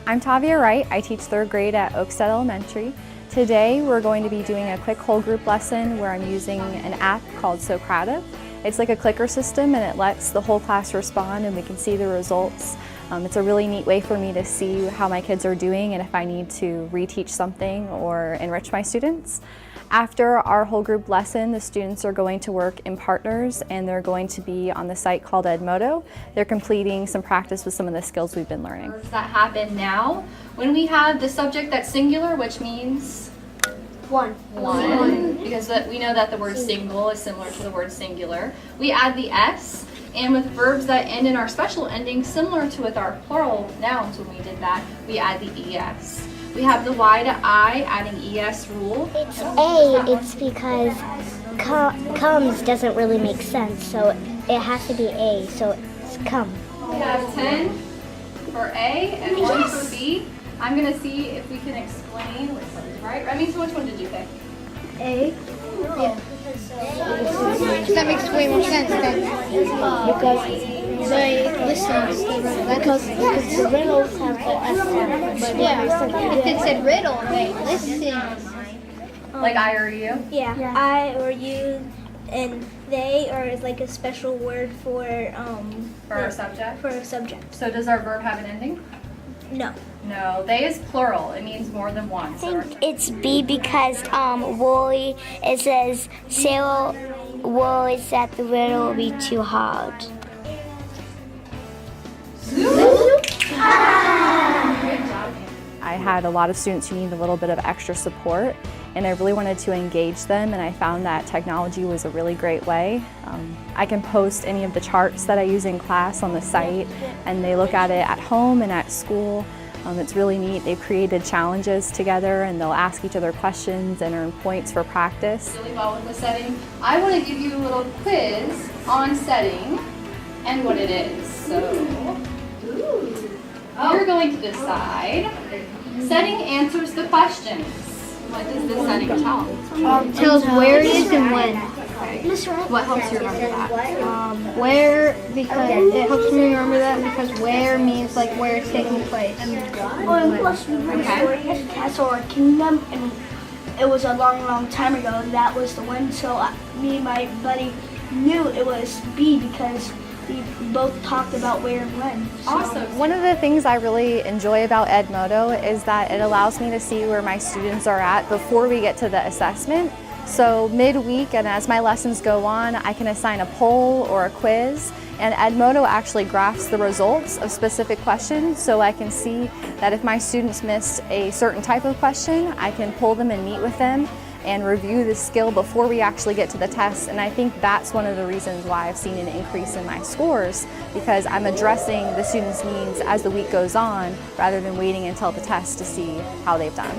I'm Tavia Wright. I teach 3rd grade at Oakstead Elementary. Today we're going to be doing a quick whole group lesson where I'm using an app called Socrative. It's like a clicker system and it lets the whole class respond and we can see the results. It's a really neat way for me to see how my kids are doing and if I need to reteach something or enrich my students. After our whole group lesson, the students are going to work in partners and they're going to be on the site called Edmodo. They're completing some practice with some of the skills we've been learning. That happen now when we have the subject that's singular, which means one, because we know that the word single is similar to the word singular. We add the S, and with verbs that end in our special ending, similar to with our plural nouns when we did that, we add the ES. We have the Y to I, adding ES rule. It's A, it's because comes doesn't really make sense, so it has to be A, so it's come. We have 10 for A and 1 for B. I'm going to see if we can explain which one is right. Remington, which one did you pick? A? Yeah. That makes way more sense then. Because they listen. Because the riddles have the S. But yeah, if it said riddle, they listen. Like I or you? Yeah, I or you, and they are like a special word for our subject? For a subject. So does our verb have an ending? No. No, they is plural. It means more than one. I think it's B because Wooly, it says Sarah worries that the riddle will be too hard. I had a lot of students who needed a little bit of extra support and I really wanted to engage them and I found that technology was a really great way. I can post any of the charts that I use in class on the site and they look at it at home and at school. It's really neat. They've created challenges together and they'll ask each other questions and earn points for practice. Really well with the setting. I want to give you a little quiz on setting and what it is. So, you're going to decide. Setting answers the questions. What does the setting tell? Tells where it is and when. What helps you remember that? Where, because it helps me remember that because where means like where it's taking place. Well, and plus we went to a castle or kingdom, and it was a long time ago, and that was the one. So me and my buddy knew it was B because we both talked about where and when. So. Awesome. One of the things I really enjoy about Edmodo is that it allows me to see where my students are at before we get to the assessment. So midweek and as my lessons go on, I can assign a poll or a quiz, and Edmodo actually graphs the results of specific questions so I can see that if my students missed a certain type of question, I can pull them and meet with them and review the skill before we actually get to the test. And I think that's one of the reasons why I've seen an increase in my scores, because I'm addressing the students' needs as the week goes on rather than waiting until the test to see how they've done.